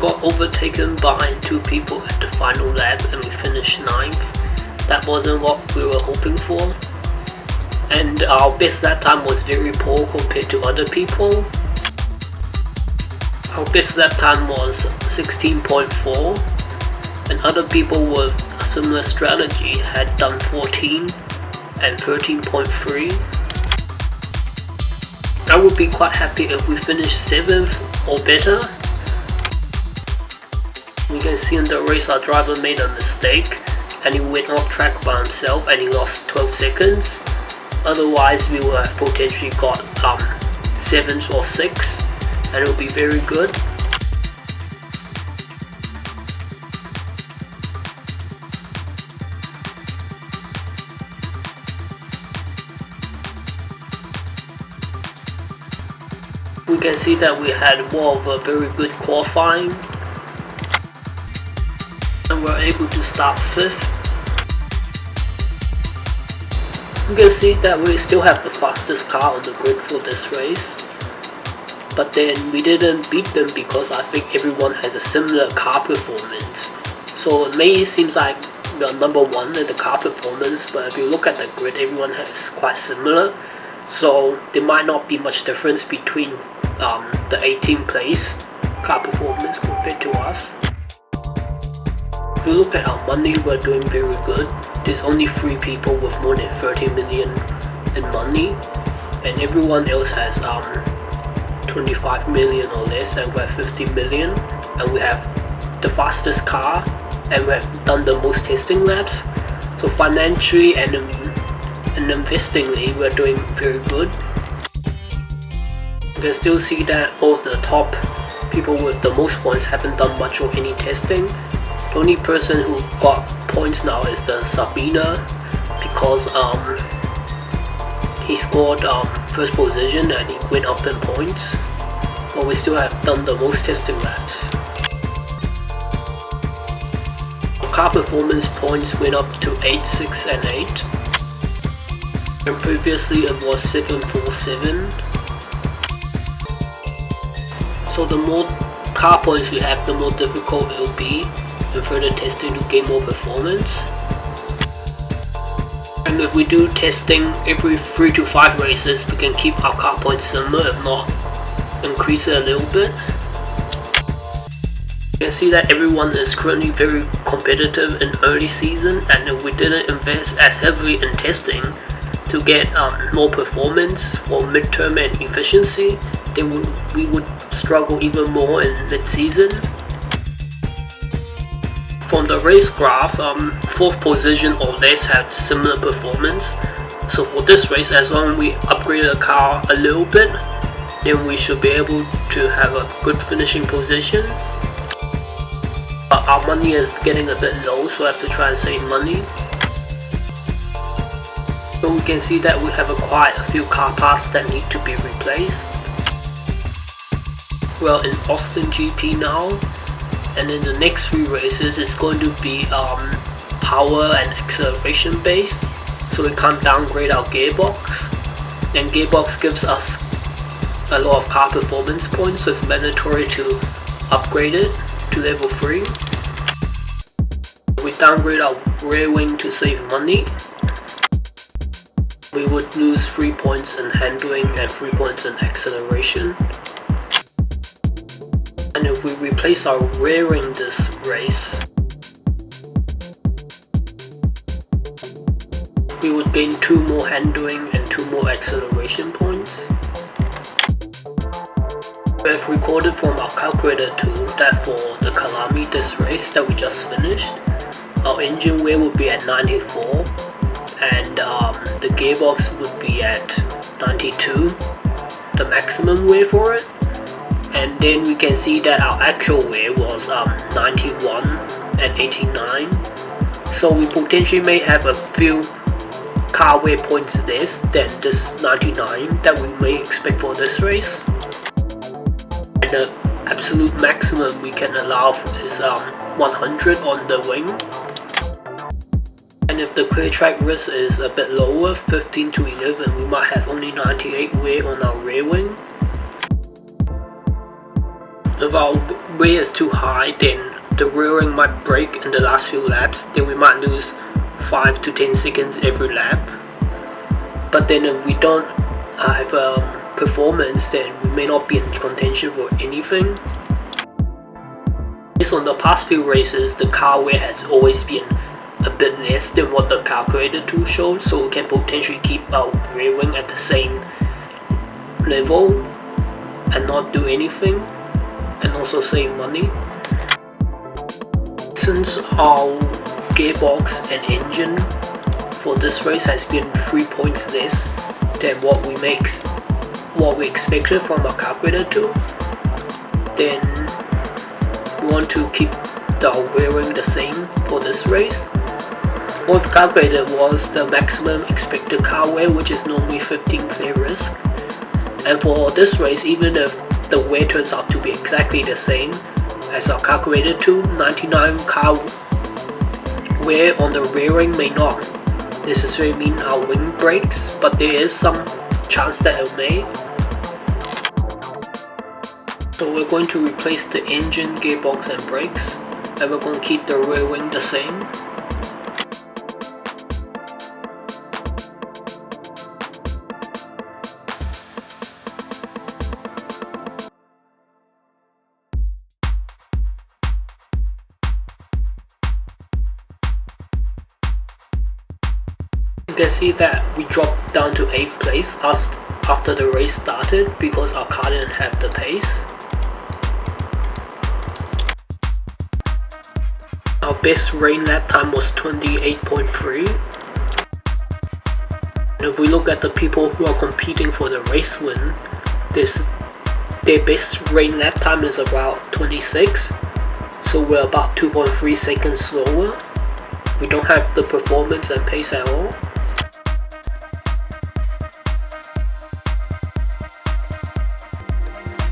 got overtaken by 2 people at the final lap and we finished 9th. That wasn't what we were hoping for. And our best lap time was very poor compared to other people. Our best lap time was 16.4, and other people with a similar strategy had done 14 and 13.3. I would be quite happy if we finished 7th or better. We can see in the race our driver made a mistake and he went off track by himself and he lost 12 seconds. Otherwise we would have potentially got 7th or 6th, and it would be very good. We can see that we had more of a very good qualifying, and we're able to start 5th. You can see that we still have the fastest car on the grid for this race, but then we didn't beat them because I think everyone has a similar car performance. So it may seem like we are number 1 in the car performance, but if you look at the grid, everyone has quite similar. So there might not be much difference between the 18th place car performance compared to us. If you look at our money, we're doing very good. There's only 3 people with more than 30 million in money, and everyone else has 25 million or less, and we have 50 million, and we have the fastest car, and we have done the most testing laps. So financially and investingly, we're doing very good. You can still see that all the top people with the most points haven't done much or any testing. The only person who got points now is the Sabina, because he scored first position and he went up in points, but we still have done the most testing laps. Our car performance points went up to 8, 6 and 8, and previously it was 7, 4, 7. So the more car points we have, the more difficult it will be in further testing to gain more performance. And if we do testing every 3 to 5 races, we can keep our car points similar, if not increase it a little bit. You can see that everyone is currently very competitive in early season, and if we didn't invest as heavily in testing to get more performance for midterm and efficiency, then we would struggle even more in mid-season. From the race graph, 4th position or less had similar performance. So for this race, as long as we upgrade the car a little bit, then we should be able to have a good finishing position. But our money is getting a bit low, so I have to try and save money. So we can see that we have quite a few car parts that need to be replaced. Well, in Austin GP now, and in the next 3 races it's going to be power and acceleration based, so we can't downgrade our gearbox, and gearbox gives us a lot of car performance points, so it's mandatory to upgrade it to level 3. We downgrade our rear wing to save money. We would lose 3 points in handling and 3 points in acceleration. And if we replace our rear wing this race, we would gain 2 more handling and 2 more acceleration points. We have recorded from our calculator tool that for the Kalami this race that we just finished, our engine wear would be at 94, and the gearbox would be at 92, the maximum wear for it. And then we can see that our actual wear was 91 and 89. So we potentially may have a few car wear points less than this 99 that we may expect for this race. And the absolute maximum we can allow is 100 on the wing. And if the clear track risk is a bit lower, 15 to 11, we might have only 98 wear on our rear wing. If if our weight is too high, then the rearing might break in the last few laps, then we might lose 5 to 10 seconds every lap. But then if we don't have performance, then we may not be in contention for anything. Based on the past few races, the car wear has always been a bit less than what the calculator tool shows, so we can potentially keep our rear wing at the same level and not do anything, and also save money. Since our gearbox and engine for this race has been 3 points less than what we expected from our calculator tool, then we want to keep the rear wing the same for this race. What we calculated was the maximum expected car wear, which is normally 15 clear risk. And for this race, even if the wear turns out to be exactly the same as our calculated tool, 99 car wear on the rear wing may not necessarily mean our wing breaks, but there is some chance that it may. So we're going to replace the engine, gearbox and brakes, and we're going to keep the rear wing the same. You can see that we dropped down to 8th place after the race started because our car didn't have the pace. Our best rain lap time was 28.3. And if we look at the people who are competing for the race win, their best rain lap time is about 26. So we're about 2.3 seconds slower. We don't have the performance and pace at all.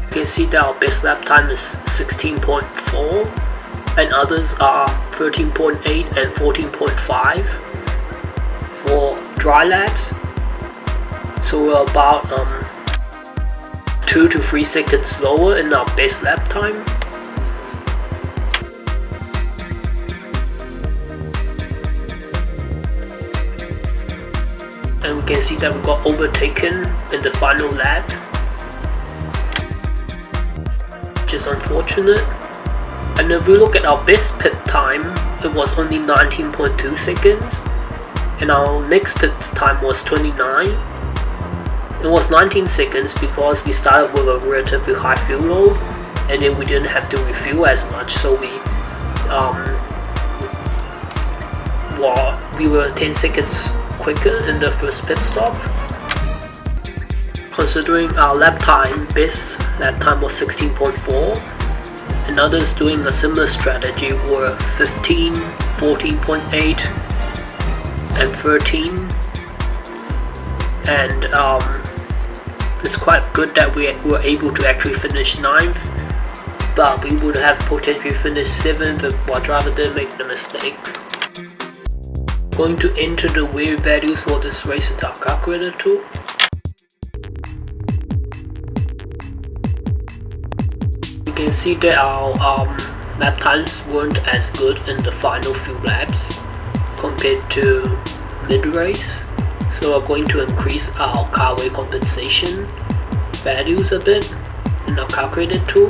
You can see that our best lap time is 16.4 and others are 13.8 and 14.5 for dry laps. So we're about 2 to 3 seconds slower in our best lap time. And we can see that we got overtaken in the final lap, which is unfortunate. And if we look at our best pit time, it was only 19.2 seconds, and our next pit time was 29. It was 19 seconds because we started with a relatively high fuel load, and then we didn't have to refuel as much, so we were 10 seconds quicker in the first pit stop. Considering our lap time, best lap time was 16.4, and others doing a similar strategy were 15, 14.8 and 13. And it's quite good that we were able to actually finish 9th, but we would have potentially finished 7th if our driver didn't make the mistake. Going to enter the wear values for this race with our calculator tool. You can see that our lap times weren't as good in the final few laps compared to mid-race, so we're going to increase our car weight compensation values a bit in our calculator tool.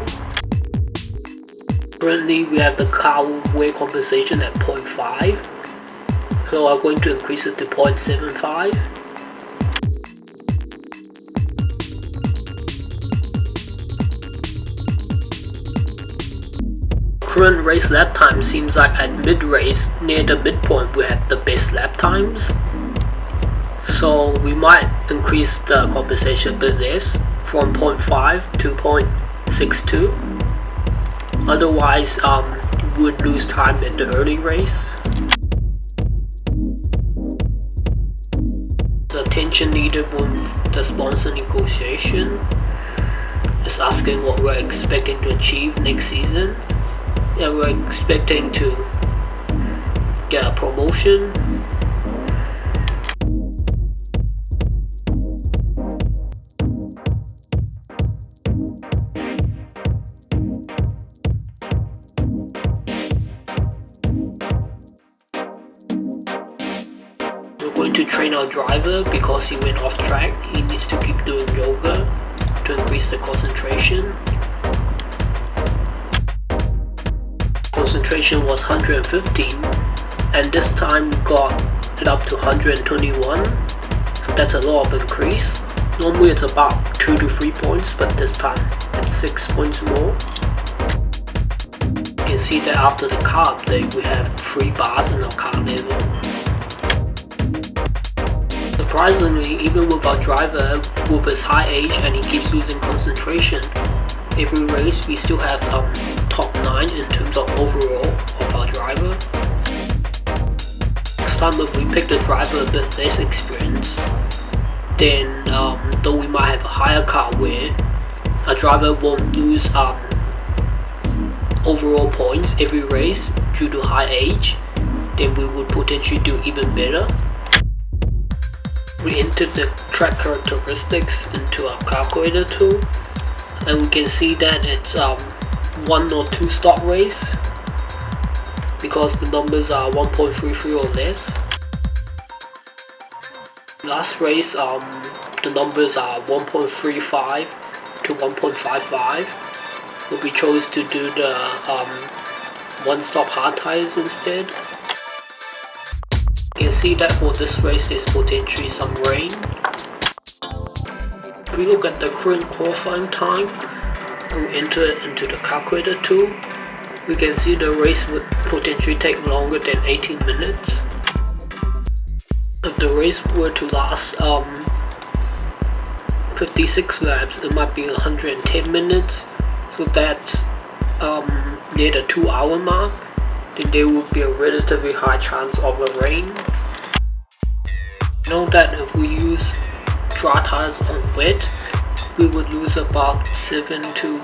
Currently we have the car weight compensation at 0.5, so I'm going to increase it to 0.75. Current race lap time seems like at mid-race, near the midpoint, we had the best lap times. So we might increase the compensation a bit less, from 0.5 to 0.62. Otherwise, we would lose time in the early race. The attention needed with the sponsor negotiation is asking what we're expecting to achieve next season. Yeah, we're expecting to get a promotion. train our driver because he went off track. He needs to keep doing yoga to increase the concentration. Concentration was 115, and this time we got it up to 121, so that's a lot of increase. Normally it's about 2 to 3 points, but this time it's 6 points more. You can see that after the car update we have 3 bars in our car level. Surprisingly, even with our driver with his high age and he keeps losing concentration, every race we still have top 9 in terms of overall of our driver. Next time if we pick the driver a bit less experienced, then though we might have a higher car where our driver won't lose overall points every race due to high age, then we would potentially do even better. We entered the track characteristics into our calculator tool, and we can see that it's 1 or 2 stop race because the numbers are 1.33 or less. Last race the numbers are 1.35 to 1.55, but we chose to do the 1 stop hard tires instead. You can see that for this race there's potentially some rain. If we look at the current qualifying time and we enter it into the calculator tool, we can see the race would potentially take longer than 18 minutes. If the race were to last 56 laps, it might be 110 minutes, so that's near the 2-hour mark. Then there would be a relatively high chance of a rain. Know that if we use dry tires on wet, we would lose about 7 to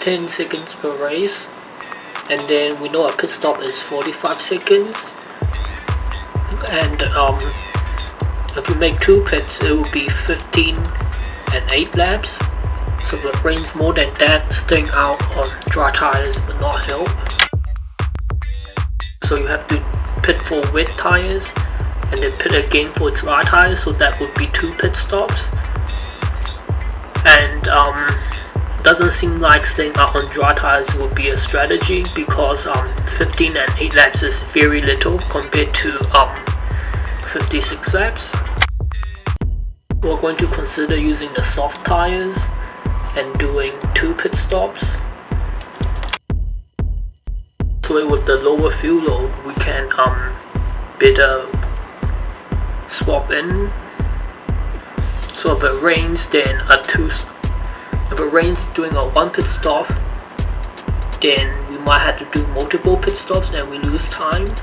10 seconds per race, and then we know a pit stop is 45 seconds, and if we make 2 pits it will be 15 and 8 laps, so if it rains more than that, staying out on dry tires will not help. So you have to pit for wet tires and then pit again for dry tires, so that would be 2 pit stops. And doesn't seem like staying out on dry tires would be a strategy because 15 and 8 laps is very little compared to 56 laps. We're going to consider using the soft tires and doing 2 pit stops. So with the lower fuel load we can better swap in. So if it rains, then if it rains during a 1 pit stop, then we might have to do multiple pit stops and we lose time.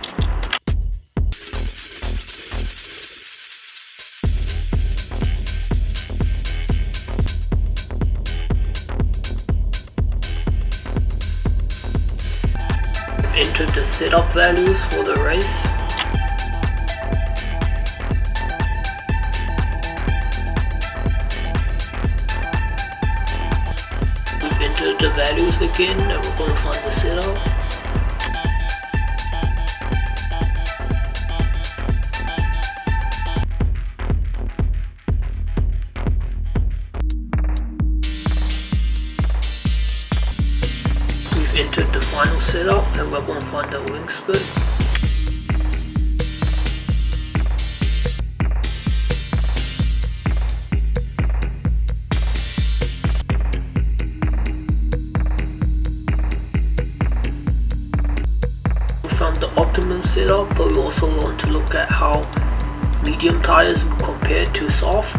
We've entered the setup values for the race. The values again, and we're going to find the setup. We've entered the final setup and we're going to find the wing split. Found the optimum setup, but we also want to look at how medium tires compare to soft.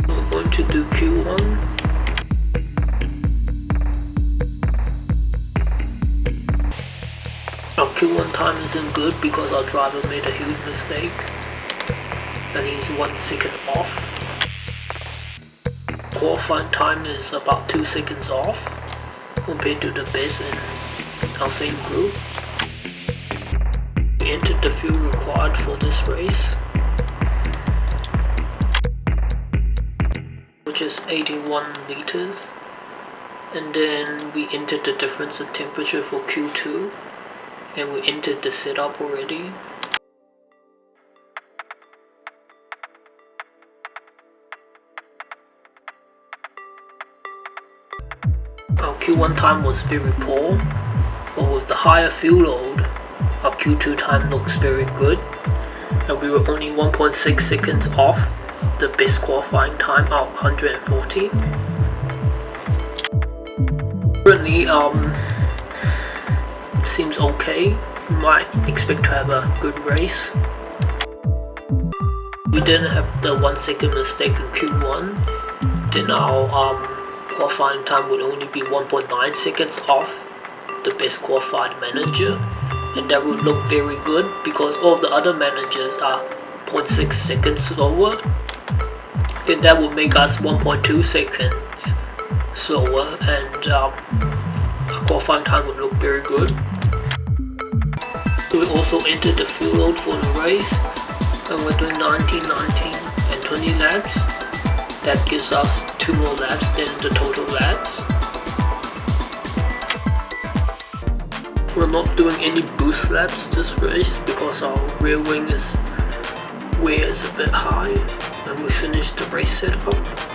We're going to do Q1. Our Q1 time isn't good because our driver made a huge mistake and he's 1 second off. Qualifying time is about 2 seconds off compared to the best in our same group. We entered the fuel required for this race, which is 81 liters, and then we entered the difference in temperature for Q2, and we entered the setup already. Our Q1 time was very poor, but with the higher fuel load, our Q2 time looks very good, and we were only 1.6 seconds off the best qualifying time out of 140. Currently, seems okay. We might expect to have a good race. We didn't have the 1 second mistake in Q1, then our qualifying time would only be 1.9 seconds off the best qualified manager, and that would look very good because all of the other managers are 0.6 seconds slower. Then that would make us 1.2 seconds slower, and our qualifying time would look very good. We also entered the fuel load for the race, and we're doing 19, 19 and 20 laps. That gives us 2 more laps than the total laps. We're not doing any boost laps this race because our rear wing is a bit high, and we finished the race setup.